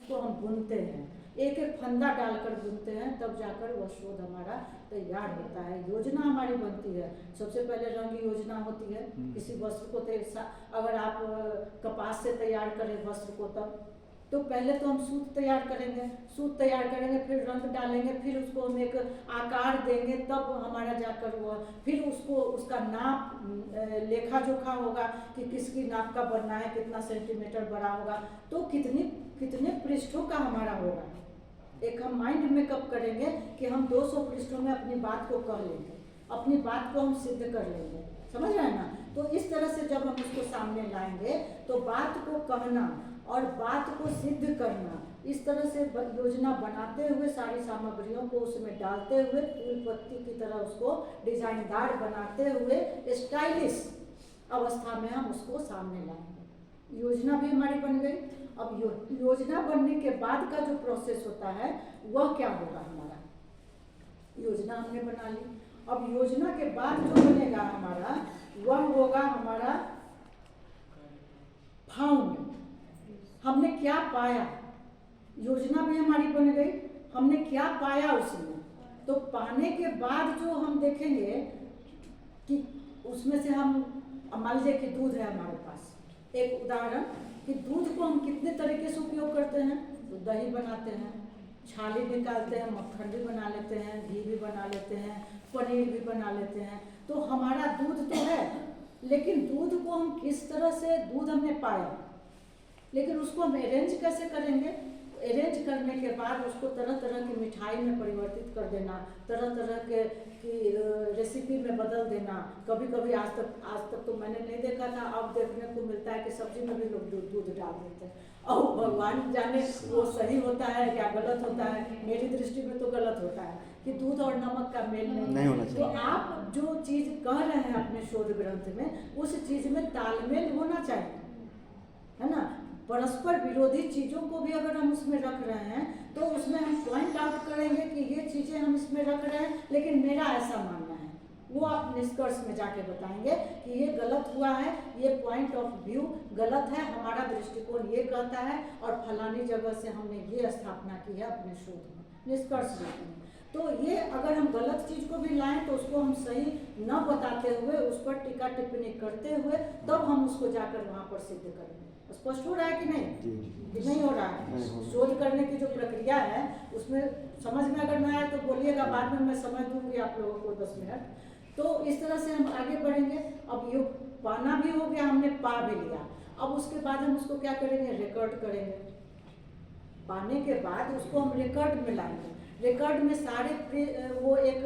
उसको हम बुनते हैं, एक एक फंदा डालकर बुनते हैं, तब जाकर वह शोध हमारा तैयार होता है। योजना हमारी बनती है, सबसे पहले रंग योजना होती है। किसी वस्त्र को अगर आप कपास से तैयार करें वस्त्र को, तब तो पहले तो हम सूत तैयार करेंगे, सूत तैयार करेंगे, फिर रंग डालेंगे, फिर उसको हम एक आकार देंगे, तब हमारा जाकर वो फिर उसको उसका नाप लेखा जोखा होगा कि किसकी नाप का बनना है, कितना सेंटीमीटर बड़ा होगा, तो कितने पृष्ठों का हमारा होगा। एक हम माइंड मेकअप करेंगे कि हम 200 पृष्ठों में अपनी बात को कह लेंगे, अपनी बात को हम सिद्ध कर लेंगे, समझ रहे हैं ना। तो इस तरह से जब हम उसको सामने लाएंगे तो बात को कहना और बात को सिद्ध करना, इस तरह से योजना बनाते हुए सारी सामग्रियों को उसमें डालते हुए फूल पत्ती की तरह उसको डिजाइनदार बनाते हुए स्टाइलिश अवस्था में हम उसको सामने लाएंगे। योजना भी हमारी बन गई। अब योजना बनने के बाद का जो प्रोसेस होता है वह क्या होगा हमारा, योजना हमने बना ली। अब योजना के बाद जो बनेगा हमारा वह होगा हमारा फाउंड। हमने क्या पाया, योजना भी हमारी बन गई, हमने क्या पाया उसमें, तो पाने के बाद जो हम देखेंगे कि उसमें से हम मान लीजिए कि दूध है हमारे पास, एक उदाहरण कि दूध को हम कितने तरीके से उपयोग करते हैं, तो दही बनाते हैं, छाली निकालते हैं, मक्खन भी बना लेते हैं, घी भी बना लेते हैं, पनीर भी बना लेते हैं। तो हमारा दूध तो है, लेकिन दूध को हम किस तरह से दूध हमने पाया, लेकिन उसको हम अरेंज कैसे करेंगे। अरेंज करने के बाद उसको तरह तरह की मिठाई में परिवर्तित कर देना, तरह तरह के की रेसिपी में बदल देना। कभी कभी आज तक तो मैंने नहीं देखा था, अब देखने को मिलता है कि सब्जी में भी लोग दूध डाल देते हैं। और भगवान जाने वो सही होता है या गलत होता है, मेरी दृष्टि में तो गलत होता है कि दूध और नमक का मेल नहीं होना चाहिए। तो आप जो चीज़ कह रहे हैं अपने शोध ग्रंथ में, उस चीज़ में तालमेल होना चाहिए, है ना। परस्पर विरोधी चीज़ों को भी अगर हम उसमें रख रहे हैं तो उसमें हम पॉइंट आउट करेंगे कि ये चीज़ें हम इसमें रख रहे हैं, लेकिन मेरा ऐसा मानना है, वो आप निष्कर्ष में जाके बताएंगे कि ये गलत हुआ है, ये पॉइंट ऑफ व्यू गलत है, हमारा दृष्टिकोण ये कहता है और फलानी जगह से हमने ये स्थापना की है अपने शोध में, निष्कर्ष देते हैं। तो ये अगर हम गलत चीज़ को भी लाएं तो उसको हम सही न बताते हुए उस पर टीका टिप्पणी करते हुए तब हम उसको जाकर वहाँ पर सिद्ध करेंगे। स्पष्ट हो रहा है कि नहीं, कि नहीं हो रहा है। शोध करने की जो प्रक्रिया है उसमें समझ में अगर ना आए तो बोलिएगा, बाद में मैं समझ दूंगी आप लोगों को 10 मिनट। तो इस तरह से हम आगे बढ़ेंगे। अब ये पाना भी हो गया, हमने पा भी लिया, अब उसके बाद हम उसको क्या करेंगे, रिकॉर्ड करेंगे। पाने के बाद उसको हम रिकॉर्ड में लाएंगे। रिकॉर्ड में सारे वो एक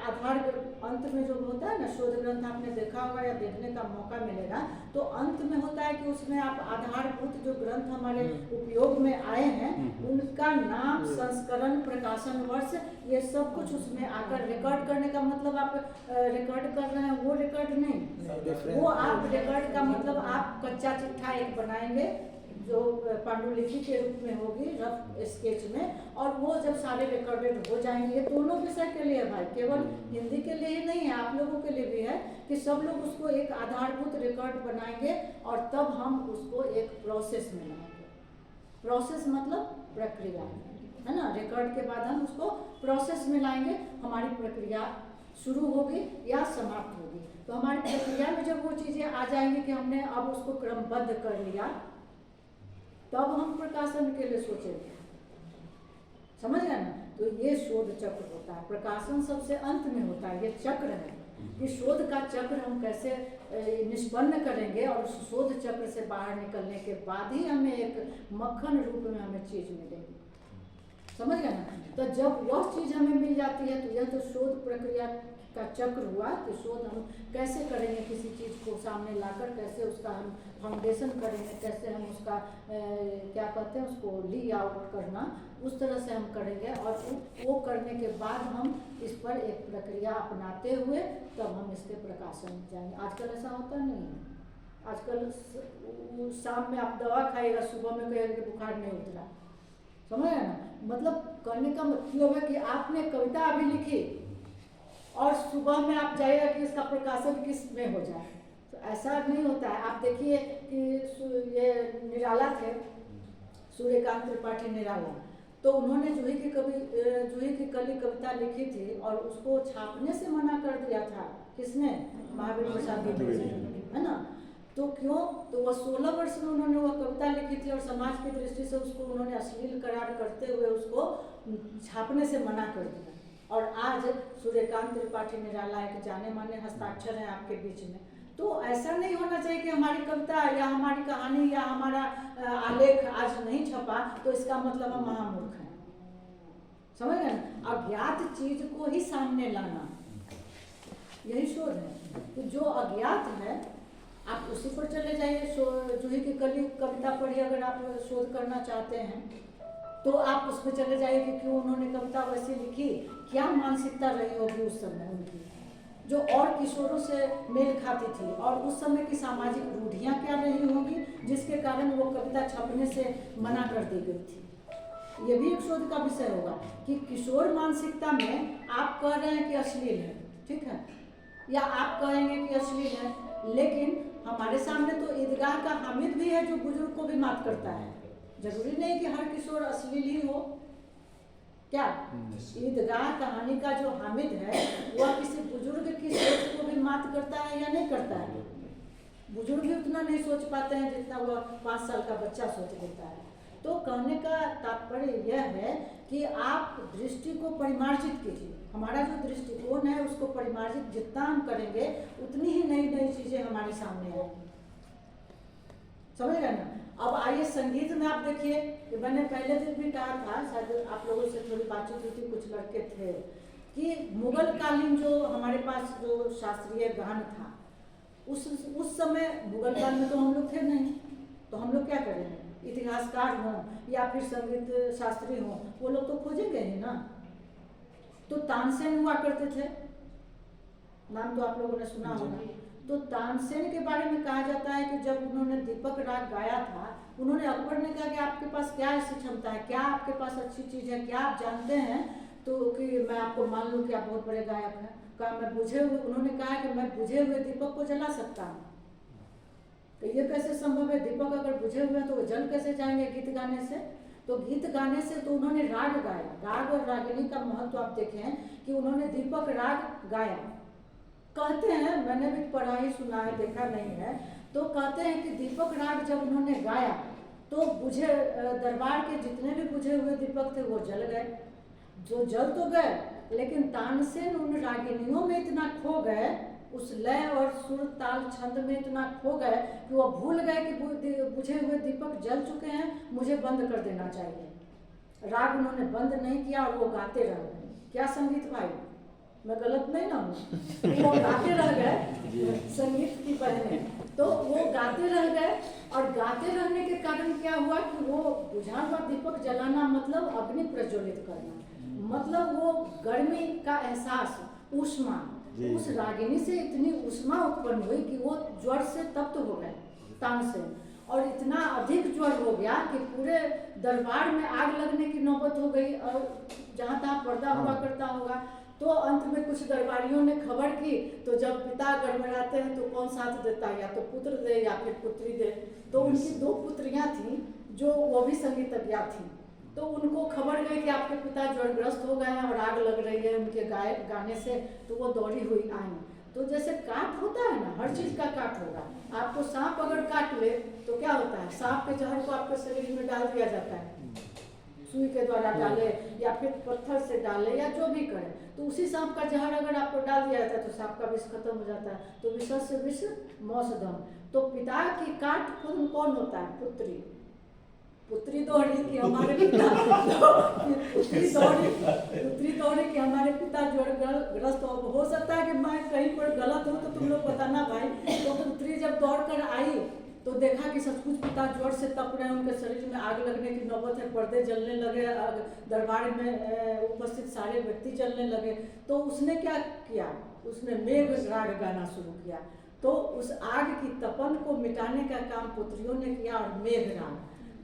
आधार अंत में जो होता है ना, शोध ग्रंथ आपने देखा होगा या देखने का मौका मिलेगा, तो अंत में होता है कि उसमें आप आधारभूत जो ग्रंथ हमारे उपयोग में आए हैं उनका नाम, संस्करण, प्रकाशन वर्ष, ये सब कुछ उसमें आकर रिकॉर्ड करने का मतलब आप रिकॉर्ड कर रहे हैं, वो रिकॉर्ड नहीं, वो आप रिकॉर्ड का मतलब आप कच्चा चिट्ठा एक बनाएंगे जो पांडुलिपि के रूप में होगी, रफ स्केच में, और वो जब सारे रिकॉर्डेड हो जाएंगे, ये दोनों विषय के लिए भाई, केवल हिंदी के लिए ही नहीं है, आप लोगों के लिए भी है कि सब लोग उसको एक आधारभूत रिकॉर्ड बनाएंगे और तब हम उसको एक प्रोसेस में लाएंगे। प्रोसेस मतलब प्रक्रिया, है ना। रिकॉर्ड के बाद हम उसको प्रोसेस में लाएंगे, हमारी प्रक्रिया शुरू होगी या समाप्त होगी। तो हमारी प्रक्रिया में जब वो चीज़ें आ जाएंगी कि हमने अब उसको क्रमबद्ध कर लिया, तब हम प्रकाशन के लिए सोचेंगे, समझ रहे ना। तो ये शोध चक्र होता है, प्रकाशन सबसे अंत में होता है, ये चक्र है कि शोध का चक्र हम कैसे निष्पन्न करेंगे और उस शोध चक्र से बाहर निकलने के बाद ही हमें एक मक्खन रूप में हमें चीज मिलेगी, समझ गए ना। तो जब वह चीज हमें मिल जाती है तो यह तो शोध प्रक्रिया का चक्र हुआ कि शोध हम कैसे करेंगे, किसी चीज़ को सामने लाकर कैसे उसका हम फाउंडेशन करेंगे, कैसे हम उसका क्या कहते हैं उसको ली आउट करना, उस तरह से हम करेंगे। और वो करने के बाद हम इस पर एक प्रक्रिया अपनाते हुए तब हम इसके प्रकाशन में जाएंगे। आजकल ऐसा होता नहीं है, आजकल शाम में आप दवा खाइएगा, सुबह में कहेगा कि बुखार नहीं उतरा, समझ रहे ना। मतलब करने का मतलब है कि आपने कविता अभी लिखी और सुबह में आप जाइएगा कि इसका प्रकाशन किस में हो जाए, तो ऐसा नहीं होता है। आप देखिए कि ये निराला थे, सूर्यकांत त्रिपाठी निराला। तो उन्होंने जूही की कली कविता लिखी थी और उसको छापने से मना कर दिया था। किसने? महावीर प्रसाद द्विवेदी, है ना। तो क्यों? तो वह 16 वर्ष में उन्होंने वह कविता लिखी थी और समाज की दृष्टि से उसको उन्होंने अश्लील करार करते हुए उसको छापने से मना कर दिया। और आज सूर्यकांत त्रिपाठी निराला एक जाने माने हस्ताक्षर हैं आपके बीच में। तो ऐसा नहीं होना चाहिए कि हमारी कविता या हमारी कहानी या हमारा आलेख आज नहीं छपा तो इसका मतलब हम महामूर्ख हैं। समझ गए ना? अज्ञात चीज को ही सामने लाना, यही शोध है। तो जो अज्ञात है आप उसी पर चले जाइए। जूही की कली कविता पढ़िए अगर आप शोध करना चाहते हैं तो आप उसमें चले जाइए कि क्यों उन्होंने कविता वैसे लिखी, क्या मानसिकता रही होगी उस समय उनकी, जो और किशोरों से मेल खाती थी, और उस समय की सामाजिक रूढ़ियाँ क्या रही होंगी जिसके कारण वो कविता छपने से मना कर दी गई थी। ये भी एक शोध का विषय होगा कि किशोर मानसिकता में आप कह रहे हैं कि अश्लील है, ठीक है, या आप कहेंगे कि अश्लील है, लेकिन हमारे सामने तो ईदगाह का हामिद भी है जो बुजुर्ग को भी माफ करता है। जरूरी नहीं कि हर किशोर अश्लील ही हो। क्या ईदगाह कहानी का जो हामिद है वह किसी बुजुर्ग की सोच को भी मात करता है या नहीं करता है? बुजुर्ग भी उतना नहीं सोच पाते हैं जितना वह 5 साल का बच्चा सोच लेता है। तो कहने का तात्पर्य यह है कि आप दृष्टि को परिमार्जित कीजिए। हमारा जो दृष्टिकोण है उसको परिमार्जित जितना हम करेंगे उतनी ही नई नई चीजें हमारे सामने आएंगी। समझ रहे ना? अब आइए संगीत में आप देखिए कि मैंने पहले दिन भी कहा था, शायद आप लोगों से थोड़ी बातचीत हुई थी, कुछ लड़के थे, कि मुगल कालीन जो हमारे पास जो शास्त्रीय गान था उस समय मुगल काल में तो हम लोग थे नहीं, तो हम लोग क्या करेंगे? इतिहासकार हों या फिर संगीत शास्त्री हों, वो लोग तो खोजेंगे ही ना। तो तानसेन हुआ करते थे, नाम तो आप लोगों ने सुना होगा। तो तानसेन के बारे में कहा जाता है कि जब उन्होंने दीपक राग गाया था, उन्होंने अकबर ने कहा कि आपके पास क्या ऐसी क्षमता है, क्या आपके पास अच्छी चीज़ है, क्या आप जानते हैं तो कि मैं आपको मान लूँ कि आप बहुत बड़े गायक हैं। कहा मैं बुझे हुए, उन्होंने कहा कि मैं बुझे हुए दीपक को जला सकता हूँ। तो ये कैसे संभव है? दीपक अगर बुझे हुए हैं तो वो जल कैसे जाएंगे गीत गाने से? तो गीत गाने से तो उन्होंने राग गाया। राग और रागिनी का महत्व आप देखें कि उन्होंने दीपक राग गाया। कहते हैं, मैंने भी पढ़ा ही सुना है, देखा नहीं है, तो कहते हैं कि दीपक राग जब उन्होंने गाया तो बुझे दरबार के जितने भी बुझे हुए दीपक थे वो जल गए। जो जल तो गए, लेकिन तानसेन उन रागिनियों में इतना खो गए, उस लय और सुर ताल छंद में इतना खो गए कि वो भूल गए कि बुझे हुए दीपक जल चुके हैं, मुझे बंद कर देना चाहिए। राग उन्होंने बंद नहीं किया और वो गाते रह गए। क्या संगीत भाई, मैं गलत नहीं ना हूँ? वो गाते रह गए, संगीत की बहनें, तो वो गाते रह गए। और गाते रहने के कारण क्या हुआ कि वो बुझा हुआ दीपक जलाना मतलब अग्नि प्रज्वलित करना, मतलब वो गर्मी का एहसास, ऊष्मा, उस रागिनी से इतनी ऊष्मा उत्पन्न हुई कि वो ज्वर से तप्त हो गए तानसेन, और इतना अधिक ज्वर हो गया कि पूरे दरबार में आग लगने की नौबत हो गई। और जहाँ तहाँ पर्दा हुआ करता होगा, तो अंत में कुछ दरबारियों ने खबर की, तो जब पिता गड़बड़ाते हैं तो कौन साथ देता है? या तो पुत्र दे या फिर पुत्री दे। तो उनकी 2 पुत्रियां थीं जो वो भी संगीतज्ञा थीं, तो उनको खबर गई कि आपके पिता ज्वरग्रस्त हो गए हैं और आग लग रही है उनके गाने से। तो वो दौड़ी हुई आई। तो जैसे काट होता है ना, हर चीज़ का काट होगा। आपको सांप अगर काट ले तो क्या होता है? सांप के जहर को आपके शरीर में डाल दिया जाता है, सुई के द्वारा डाले या फिर पत्थर से डाले या जो भी करे, तो उसी सांप का जहर अगर आपको डाल दिया जाता है तो सांप का विष खत्म हो जाता है। तो विषस्य विष मौसदम। तो पिता की काट कौन होता है? पुत्री। पुत्री दौड़ी कि हमारे पिता पुत्री दौड़ी कि हमारे पिता ज्वरग्रस्त हो सकता है कि मैं कहीं पर गलत हूँ तो तुम लोग बताना भाई। तो पुत्री जब दौड़ कर आई तो देखा कि सचमुच पिता ज्वर से तप रहे हैं, उनके शरीर में आग लगने की नौबत है, पर्दे जलने लगे, दरबार में उपस्थित सारे व्यक्ति जलने लगे। तो उसने क्या किया? उसने मेघ राग गाना शुरू किया। तो उस आग की तपन को मिटाने का काम पुत्रियों ने किया, और मेघ राग।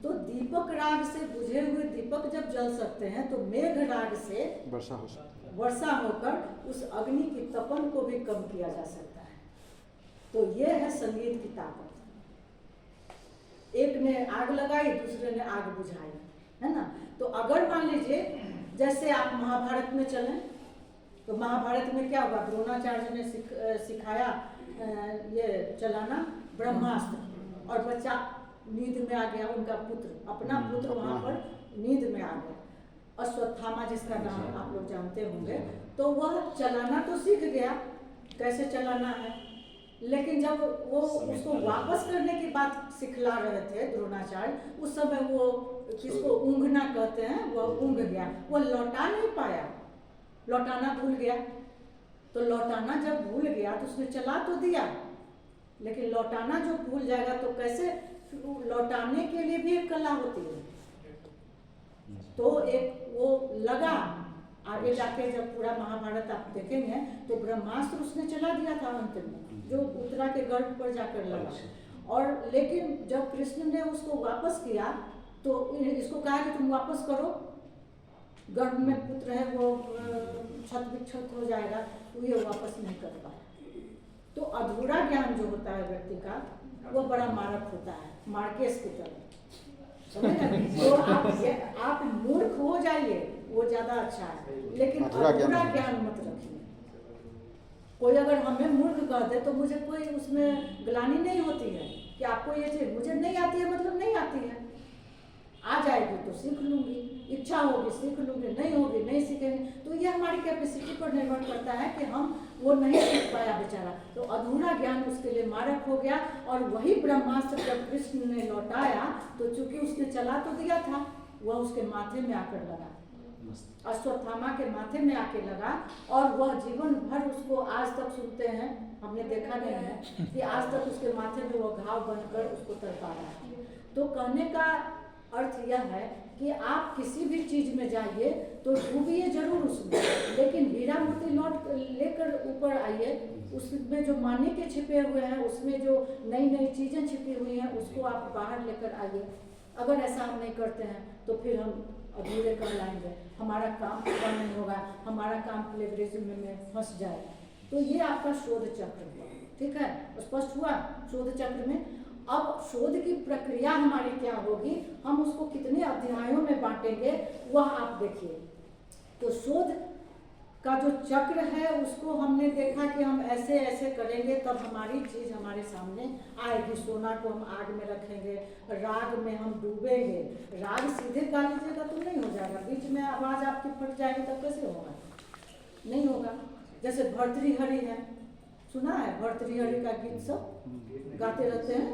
तो दीपक राग से बुझे हुए दीपक जब जल सकते हैं तो मेघ राग से वर्षा होकर उस अग्नि की तपन को भी कम किया जा सकता है। तो ये है संगीत की ताकत। एक ने आग लगाई, दूसरे ने आग बुझाई, है ना। तो अगर मान लीजिए जैसे आप महाभारत में चलें, तो महाभारत में क्या हुआ, द्रोणाचार्य ने सिखाया ये चलाना ब्रह्मास्त्र, और बच्चा नींद में आ गया, उनका पुत्र, अपना पुत्र वहाँ पर नींद में आ गया, अश्वत्थामा जिसका नाम आप लोग जानते होंगे। तो वह चलाना तो सीख गया, कैसे चलाना है, लेकिन जब वो उसको वापस करने की बात सिखला रहे थे द्रोणाचार्य, उस समय वो किसको ऊँघना कहते हैं, वह ऊँघ गया, वो लौटा नहीं पाया, लौटाना भूल गया। तो लौटाना जब भूल गया तो उसने चला तो दिया, लेकिन लौटाना जो भूल जाएगा तो कैसे, लौटाने के लिए भी एक कला होती है। तो एक वो लगा, आगे जाके जब पूरा महाभारत आप देखेंगे तो ब्रह्मास्त्र उसने चला दिया था अंत में, जो उत्तरा के गर्भ पर जाकर लगा। और लेकिन जब कृष्ण ने उसको वापस किया तो इसको कहा कि तुम वापस करो, गर्भ में पुत्र है वो छत विक्षत हो जाएगा, तो ये वापस नहीं कर पाया। तो अधूरा ज्ञान जो होता है व्यक्ति का, वो बड़ा मारक होता है, मार्केस की तरह, समझ रहे? तो आप मूर्ख हो जाइए वो ज्यादा अच्छा है, लेकिन अधूरा ज्ञान मत रखिए। कोई अगर हमें मूर्ख कह दे तो मुझे कोई उसमें ग्लानि नहीं होती है कि आपको ये चीज मुझे नहीं आती है, मतलब नहीं आती है, आ जाएगी तो सीख लूंगी, इच्छा होगी सीख लूंगी, नहीं होगी नहीं सीखेंगे। तो ये हमारी कैपेसिटी पर निर्भर करता है कि हम वो नहीं सीख पाया बेचारा, तो अधूरा ज्ञान उसके लिए मारक हो गया। और वही ब्रह्मास्त्र जब कृष्ण ने लौटाया तो चूंकि उसने चला तो दिया था, वह उसके माथे में आकर लगा, अश्वत्थामा के माथे में आके लगा, और वह जीवन भर उसको आज तक सुनते हैं, हमने देखा नहीं है कि आज तक उसके माथे में वो घाव बनकर उसको तड़पा रहा है। तो कहने का अर्थ यह है कि आप किसी भी चीज में जाइए तो डूबिए जरूर उसमें, लेकिन हीरा मोती लौट लेकर ऊपर आइए, उसमें जो मान्य छिपे हुए हैं, उसमें जो नई नई चीजें छिपी हुई हैं, उसको आप बाहर लेकर आइए। अगर ऐसा हम नहीं करते हैं तो फिर हम अधूरे कहलाएंगे, हमारा काम पूरा नहीं होगा, हमारा काम प्लेगरिज्म में फंस जाएगा। तो ये आपका शोध चक्र हुआ, ठीक है, स्पष्ट हुआ शोध चक्र में। अब शोध की प्रक्रिया हमारी क्या होगी, हम उसको कितने अध्यायों में बांटेंगे वह आप देखिए। तो शोध का जो चक्र है उसको हमने देखा कि हम ऐसे ऐसे करेंगे तब हमारी चीज हमारे सामने आएगी। सोना को हम आग में रखेंगे, राग में हम डूबेंगे, राग सीधे गा लीजिएगा तो नहीं हो जाएगा, बीच में आवाज आपकी फट जाएगी तब कैसे होगा, नहीं होगा। जैसे भर्तृहरि है, सुना है भर्तृहरि का गीत सब गाते रहते हैं,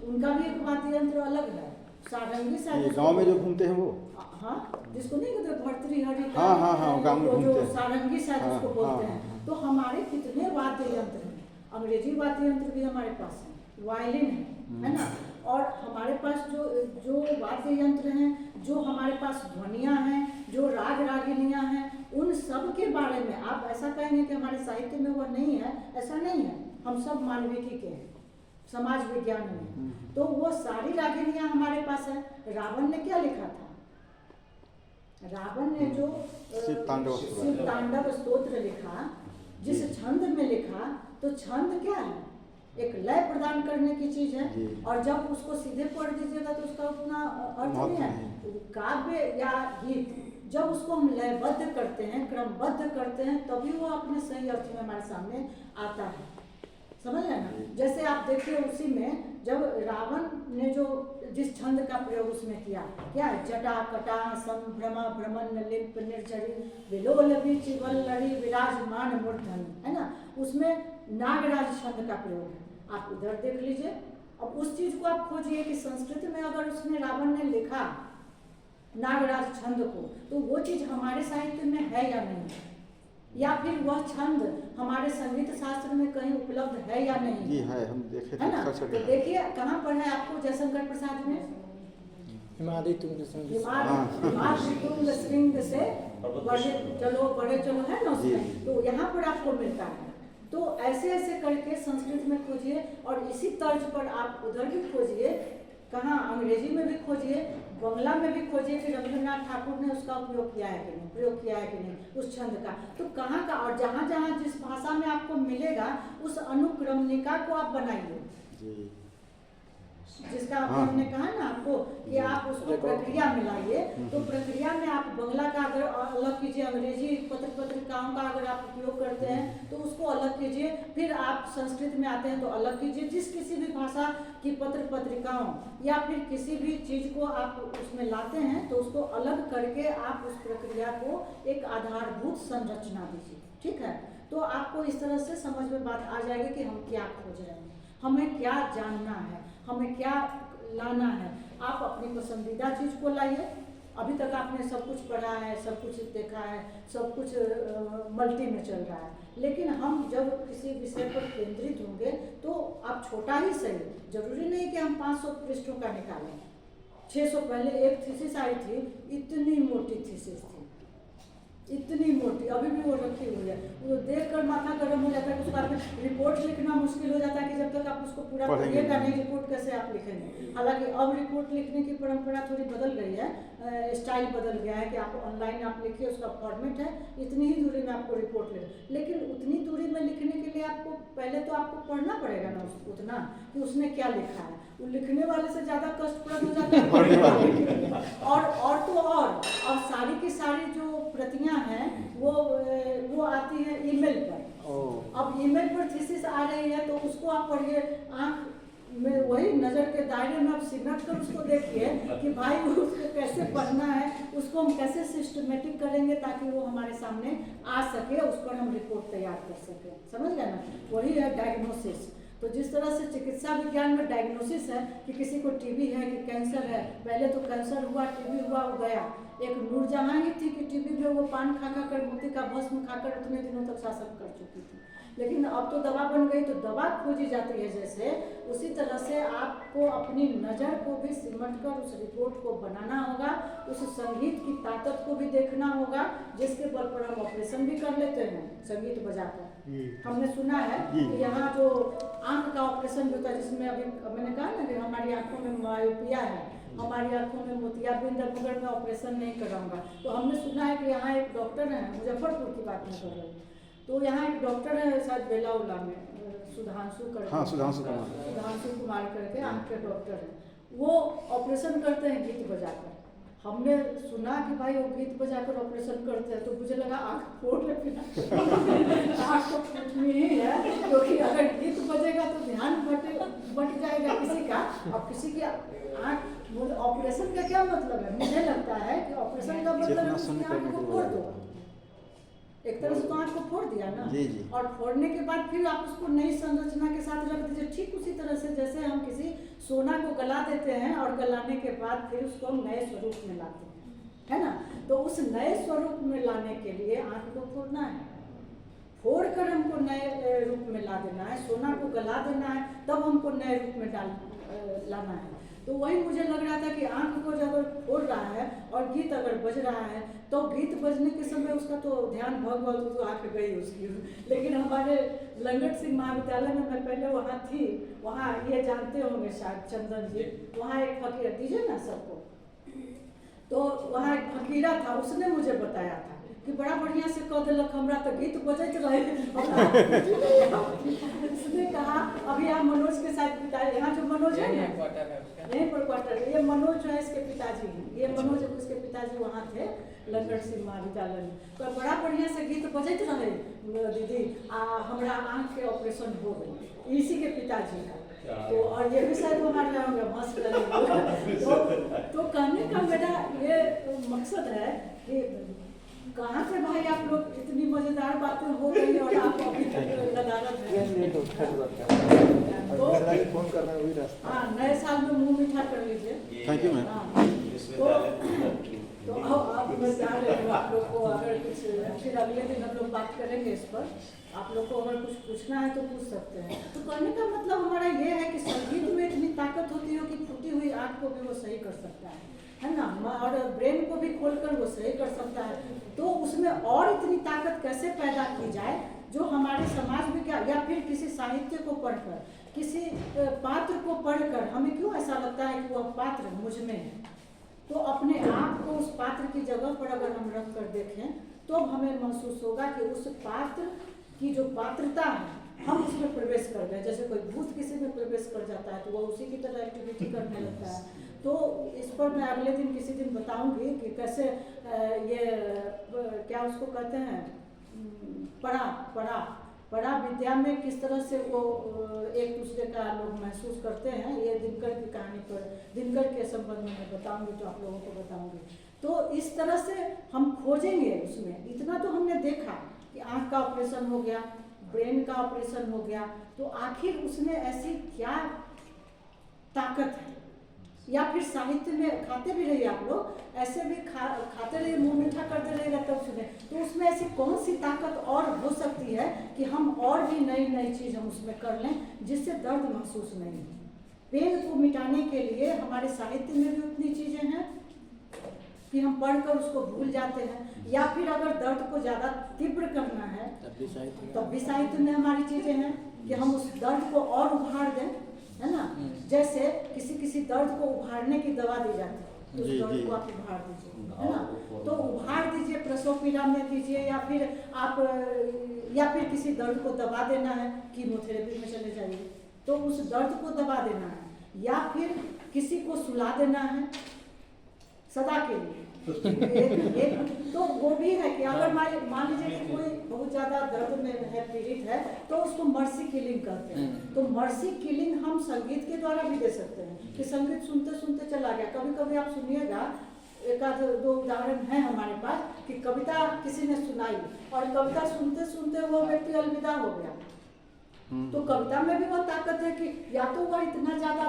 उनका भी एक वाद्य यंत्र अलग है, सारंगी शायद गांव में जो घूमते हैं वो, हाँ जिसको नहीं कहते भर्तृहरि का, हाँ गांव में घूमते हैं, सारंगी शायद उसको बोलते हैं। तो हमारे कितने वाद्य यंत्र हैं, अंग्रेजी वाद्य यंत्र भी हमारे पास है, वायलिन है ना, और हमारे पास जो वाद्य यंत्र हैं, जो हमारे पास ध्वनियाँ हैं, जो राग रागिनियाँ हैं, उन सब के बारे में आप ऐसा कहेंगे कि हमारे साहित्य में वह नहीं है, ऐसा नहीं है। हम सब मानविकी के हैं, समाज विज्ञान में, तो वो सारी रागिनियाँ हमारे पास है। रावण ने क्या लिखा था, रावण ने जो शिव तांडव स्तोत्र लिखा, जिस छंद में लिखा, तो छंद क्या है, एक लय प्रदान करने की चीज है, और जब उसको सीधे पढ़ दीजिएगा तो उसका उतना अर्थ नहीं है। काव्य या गीत जब उसको हम लयबद्ध करते हैं, क्रमबद्ध करते हैं, तभी वो अपने सही अर्थ में हमारे सामने आता है, समझ रहे ना। जैसे आप देखिए उसी में जब रावण ने जो जिस छंद का प्रयोग उसमें किया, क्या है, जटा कटा संभ्रमा भ्रमण लिप्त निर्झरी विलोल विचिवल्लरी विराजमान मूर्धन, है ना, उसमें नागराज छंद का प्रयोग है। आप उधर देख लीजिए। अब उस चीज को आप खोजिए कि संस्कृत में अगर उसने रावण ने लिखा नागराज छंद को, तो वो चीज हमारे साहित्य में है या नहीं है, या फिर वह छंद हमारे संगीत शास्त्र में कहीं उपलब्ध है या नहीं। जी है, हम देखे है ना। तो देखिए कहाँ पर है आपको, जयशंकर प्रसाद में हिमालय तुंग श्रृंग से बड़े चलो है ना उसमें, तो यहाँ पर आपको मिलता है। तो ऐसे ऐसे करके संस्कृत में खोजिए, और इसी तर्ज पर आप उधर भी खोजिए, कहाँ अंग्रेजी में भी खोजिए, बंगला में भी खोजिए कि रविंद्रनाथ ठाकुर ने उसका उपयोग किया है कि नहीं, प्रयोग किया है कि नहीं उस छंद का। तो कहाँ का, और जहाँ जहाँ जिस भाषा में आपको मिलेगा उस अनुक्रमणिका को आप बनाइए। जिसका हाँ। हमने कहा ना आपको कि आप उसको प्रक्रिया में लाइए, तो प्रक्रिया में आप बांग्ला का अगर अलग कीजिए, अंग्रेजी पत्र पत्रिकाओं का अगर आप उपयोग करते हैं तो उसको अलग कीजिए, फिर आप संस्कृत में आते हैं तो अलग कीजिए। जिस किसी भी भाषा की पत्र पत्रिकाओं या फिर किसी भी चीज़ को आप उसमें लाते हैं तो उसको अलग करके आप उस प्रक्रिया को एक आधारभूत संरचना दीजिए, ठीक है। तो आपको इस तरह से समझ में बात आ जाएगी कि हम क्या खोज रहे हैं, हमें क्या जानना है, हमें क्या लाना है। आप अपनी पसंदीदा चीज़ को लाइए। अभी तक आपने सब कुछ पढ़ा है, सब कुछ देखा है, सब कुछ मल्टी में चल रहा है, लेकिन हम जब किसी विषय पर केंद्रित होंगे तो आप छोटा ही सही, जरूरी नहीं कि हम 500 पृष्ठों का निकालें। 600 पहले एक थीसिस आई थी, इतनी मोटी थीसिस थी, इतनी मोटी, अभी भी वो रखी हुई है। वो देख कर माथा गर्म हो जाता है। उसके बाद में रिपोर्ट लिखना मुश्किल हो जाता है कि जब तक आप उसको पूरा पढ़िएगा नहीं, रिपोर्ट कैसे आप लिखेंगे। हालांकि अब रिपोर्ट लिखने की परंपरा थोड़ी बदल गई है, स्टाइल बदल गया है कि आप ऑनलाइन आप लिखिए, उसका फॉर्मेट है, इतनी ही दूरी में आपको रिपोर्ट लिखे। लेकिन उतनी दूरी में लिखने के लिए आपको पहले तो आपको पढ़ना पड़ेगा ना उतना कि उसने क्या लिखा है। वो लिखने वाले से ज़्यादा कष्टप्रद हो जाता है। और सारी की सारी जो प्रतियां हैं वो आती है ईमेल पर। अब ईमेल पर थीसिस आ रही है तो उसको आप पढ़िए, आँख में वही नज़र के दायरे में आप सिमट कर उसको देखिए कि भाई उसको कैसे पढ़ना है, उसको हम कैसे सिस्टमेटिक करेंगे ताकि वो हमारे सामने आ सके, उस पर हम रिपोर्ट तैयार कर सकें। समझ गए ना, वही है डायग्नोसिस। तो जिस तरह से चिकित्सा विज्ञान में डायग्नोसिस है कि किसी को टीबी है कि कैंसर है, पहले तो कैंसर हुआ, टीबी हुआ, वो गया। एक नूरजहां ही थी कि टीबी में वो पान खा कर मोती का भस्म खाकर उतने दिनों तक शासन कर चुकी थी, लेकिन अब तो दवा बन गई तो दवा खोजी जाती है। जैसे उसी तरह से आपको अपनी नज़र को भी सिमट कर उस रिपोर्ट को बनाना होगा, उस संगीत की ताकत को भी देखना होगा, जिसके बल पर हम ऑपरेशन भी कर लेते हैं संगीत बजाकर। हमने सुना है कि यहाँ जो आँख का ऑपरेशन होता है, जिसमें अभी मैंने कहा ना कि हमारी आँखों में मायोपिया है, हमारी आंखों में मोतियाबिंद है, मगर मैं ऑपरेशन नहीं कराऊंगा। तो हमने सुना है कि यहाँ एक डॉक्टर है, मुजफ्फरपुर की बात नहीं कर रही, तो यहाँ एक डॉक्टर है शायद बेलाउला में, सुधांशु करके, हाँ, सुधांशु कुमार करके आँख के डॉक्टर हैं। वो ऑपरेशन करते हैं गीत बजाकर। हमने सुना कि भाई वो गीत बजाकर ऑपरेशन करते हैं, तो मुझे लगा आँख फोड़ लेना आँख तो फूटनी ही है, क्योंकि अगर गीत बजेगा तो ध्यान बट जाएगा किसी का। अब किसी की आँख, ऑपरेशन का क्या मतलब है? मुझे लगता है कि ऑपरेशन का मतलब है कि आँख को फोड़ दो, एक तरह से तो आँख को फोड़ दिया ना। जी जी। और फोड़ने के बाद फिर आप उसको नई संरचना के साथ रख दीजिए। ठीक उसी तरह से जैसे हम किसी सोना को गला देते हैं और गलाने के बाद फिर उसको हम नए स्वरूप में लाते हैं, है ना। तो उस नए स्वरूप में लाने के लिए आँख को फोड़ना है, फोड़ कर हमको नए रूप में ला देना है, सोना को गला देना है, तब हमको नए रूप में लाना है। तो वही मुझे लग रहा था कि आँख को जब फोड़ रहा है और गीत अगर बज रहा है, तो गीत बजने के समय उसका तो ध्यान भगवत तो आँख गई उसकी। लेकिन हमारे लंगट सिंह महाविद्यालय में मैं पहले वहाँ थी, वहाँ ये जानते होंगे शायद चंदन जी, वहाँ एक फकीर, दीजिए ना सबको, तो वहाँ एक फकीरा था, उसने मुझे बताया था कि बड़ा बढ़िया से कह दिलक हमरा तो गीत बजत रहे। उसने कहा अभी आप मनोज के साथ पिता, यहाँ जो मनोज है ना, यहीं पर क्वार्टर, ये मनोज जो है इसके पिताजी हैं, ये मनोज उसके पिताजी वहाँ थे लंगट सिंह महाविद्यालय में। तो बड़ा बढ़िया से गीत बजत रहे दीदी, हमारा आँख के ऑपरेशन हो गई, इसी के पिताजी का। तो और ये भी शायद हमारे होंगे मस्त तो कहने का मेरा ये मकसद है कि कहाँ से भाई आप लोग इतनी मजेदार बातें हो गई और आप अभी नदारत है। तो फोन कर रहे हैं वही रास्ता। हाँ, नए साल में मुंह मीठा कर लीजिए। Thank you ma'am. तो आप बस जा रहे हो, आप लोग को अगर कुछ फिर अगले दिन हम लोग बात करेंगे इस पर, आप लोग को अगर कुछ पूछना है तो पूछ सकते हैं। तो कहने का मतलब हमारा ये है कि संगीत में इतनी ताकत होती है कि फूटी हुई आँख को भी वो सही कर सकता है ना, और ब्रेन को भी खोलकर वो सही कर सकता है। तो उसमें और इतनी ताकत कैसे पैदा की जाए जो हमारे समाज में क्या, या फिर किसी साहित्य को पढ़कर, किसी पात्र को पढ़कर हमें क्यों ऐसा लगता है कि वह पात्र मुझ में है। तो अपने आप को उस पात्र की जगह पर अगर हम रख कर देखें तो हमें महसूस होगा कि उस पात्र की जो पात्रता है हम उसमें प्रवेश कर गए। जैसे कोई भूत किसी में प्रवेश कर जाता है तो वो उसी की तरह एक्टिविटी करने लगता है। तो इस पर मैं अगले दिन किसी दिन बताऊंगी कि कैसे ये क्या उसको कहते हैं, पड़ा विद्या में किस तरह से वो एक दूसरे का लोग महसूस करते हैं। ये दिनकर की कहानी पर, दिनकर के संबंध में मैं बताऊंगी तो आप लोगों को बताऊंगी। तो इस तरह से हम खोजेंगे उसमें। इतना तो हमने देखा कि आँख का ऑपरेशन हो गया, ब्रेन का ऑपरेशन हो गया, तो आखिर उसमें ऐसी क्या ताकत है। या फिर साहित्य में खाते भी रहिए आप लोग, ऐसे भी खाते रहिए, मुंह मीठा करते रहिएगा तब सुने। तो उसमें ऐसी कौन सी ताकत और हो सकती है कि हम और भी नई नई चीज़ हम उसमें कर लें जिससे दर्द महसूस नहीं हो। पेन को मिटाने के लिए हमारे साहित्य में भी उतनी चीज़ें हैं कि हम पढ़कर उसको भूल जाते हैं। या फिर अगर दर्द को ज़्यादा तीव्र करना है तब भी साहित्य में हमारी चीज़ें हैं कि हम उस दर्द को और उभार दें, है ना। जैसे किसी दर्द को उभारने की दवा दी जाती है, उस दर्द को आप उभार दीजिए, है ना। तो उभार दीजिए, प्रसव पीड़ा में दीजिए, या फिर किसी दर्द को दबा देना है, कीमोथेरेपी में चले जाइए तो उस दर्द को दबा देना है। या फिर किसी को सुला देना है सदा के लिए। तो वो भी है कि अगर मान लीजिए कि कोई बहुत ज़्यादा दर्द में है, पीड़ित है, तो उसको मर्सी किलिंग कहते हैं। तो मर्सी किलिंग हम संगीत के द्वारा भी दे सकते हैं कि संगीत सुनते सुनते चला गया। कभी कभी आप सुनिएगा, एक आध दो उदाहरण है हमारे पास कि कविता किसी ने सुनाई और कविता सुनते सुनते वो व्यक्ति अलविदा हो गया। तो कविता में भी वो ताकत है कि या तो वह इतना ज़्यादा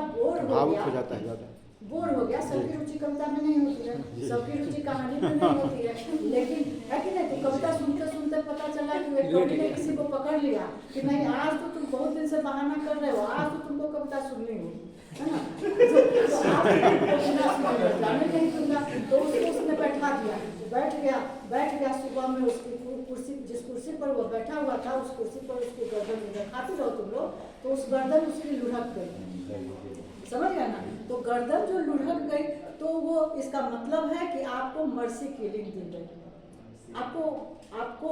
बोर हो गया, सबकी रुचि कविता में नहीं होती है, सबकी रुचि कहानी में नहीं होती है, लेकिन है कि नहीं। तो कविता सुनते सुनते पता चला कि एक कवि ने किसी को पकड़ लिया कि नहीं, आज तो तुम बहुत दिन से बहाना कर रहे हो, आज तो तुमको कविता सुननी होगी, है ना। तो आज जाने नहीं दूंगा, तो उसने बैठा दिया, बैठ गया। सुबह में उसकी कुर्सी, जिस कुर्सी पर वो बैठा हुआ था, उस कुर्सी पर उसकी गर्दन खाते रहो तुम लोग, तो उस गर्दन उसकी लुढ़क गई, समझ गया ना। तो गर्दन जो लुढ़क गई, तो वो इसका मतलब है कि आपको मर्सी किलिंग दी गई। आपको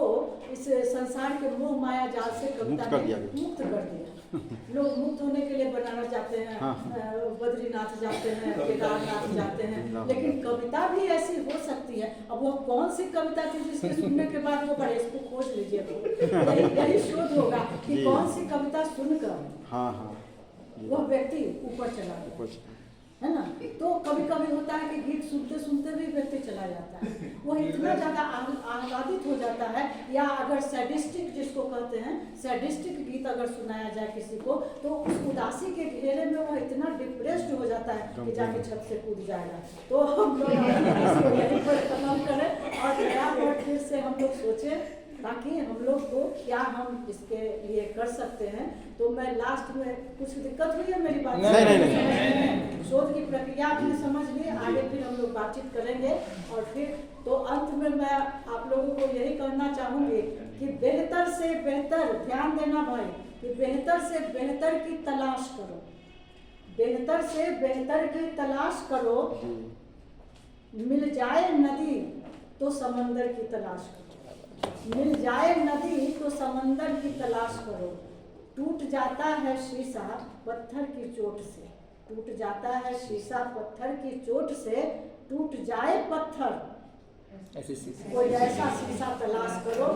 इस संसार के मोह माया जाल से कविता ने मुक्त कर दिया। लोग मुक्त होने के लिए बनारस जाते हैं, बद्रीनाथ जाते हैं, केदारनाथ जाते हैं, लेकिन कविता भी ऐसी हो सकती है। अब वो कौन सी कविता थी जिसके सुनने के बाद वो पढ़े, इसको खोज लीजिए। तो यही शोध होगा कि कौन सी कविता सुनकर वह व्यक्ति ऊपर चला गया, है ना। तो कभी कभी होता है कि गीत सुनते सुनते भी व्यक्ति चला जाता है, वो इतना ज़्यादा आह्लादित हो जाता है। या अगर सैडिस्टिक जिसको कहते हैं, सैडिस्टिक गीत अगर सुनाया जाए किसी को, तो उस उदासी के घेरे में वो इतना डिप्रेस्ड हो जाता है कि जाके छत से कूद जाएगा। तो हम लोग यहीं पर खत्म करें और नया वर्ड फिर से हम लोग सोचें ताकि हम लोग को क्या हम इसके लिए कर सकते हैं। तो मैं लास्ट में, कुछ दिक्कत हुई है मेरी बात? नहीं। शोध की प्रक्रिया आपने समझ ली, आगे फिर हम लोग बातचीत करेंगे। और फिर तो अंत में मैं आप लोगों को यही कहना चाहूँगी कि बेहतर से बेहतर, ध्यान देना भाई, कि बेहतर से बेहतर की तलाश करो, बेहतर से बेहतर की तलाश करो। मिल जाए नदी तो समंदर की तलाश करो, मिल जाए नदी तो समंदर की तलाश करो। टूट जाता है शीशा पत्थर की चोट से, टूट जाता है शीशा पत्थर की चोट से, टूट जाए पत्थर, कोई ऐसा शीशा तलाश करो।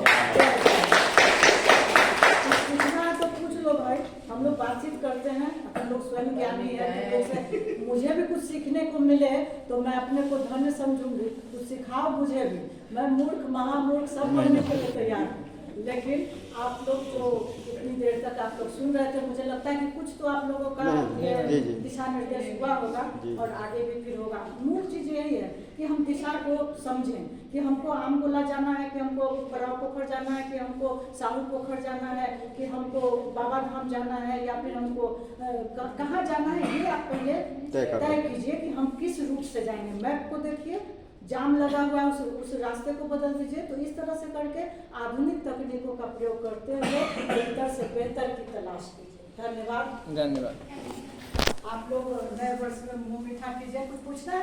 पूछना है तो पूछ लो भाई, हम लोग बातचीत करते हैं, अपन लोग स्वयं ज्ञानी है, मुझे भी कुछ सीखने को मिले तो मैं अपने को धन्य समझूंगी। कुछ सिखाओ मुझे भी, मैं मूर्ख महामूर्ख सब बनने के लिए तैयार हूँ। लेकिन आप लोग जो इतनी देर तक आप लोग सुन रहे थे, मुझे लगता है कि कुछ तो आप लोगों का दिशा निर्देश हुआ होगा और आगे भी फिर होगा। मूल चीज़ यही है कि हम दिशा को समझें कि हमको आमगोला जाना है, कि हमको बराव पोखर जाना है, कि हमको साहू पोखर जाना है, कि हमको बाबा धाम जाना है, या फिर हमको कहाँ जाना है, ये आप पहले तय कीजिए कि हम किस रूट से जाएंगे। मैप को देखिए, जाम लगा हुआ है, उस रास्ते को बदल दीजिए। तो इस तरह से करके आधुनिक तकनीकों का प्रयोग करते हुए बेहतर से बेहतर की तलाश कीजिए। धन्यवाद। धन्यवाद। आप लोग नए वर्ष में मुँह मीठा कीजिए। कुछ पूछना है?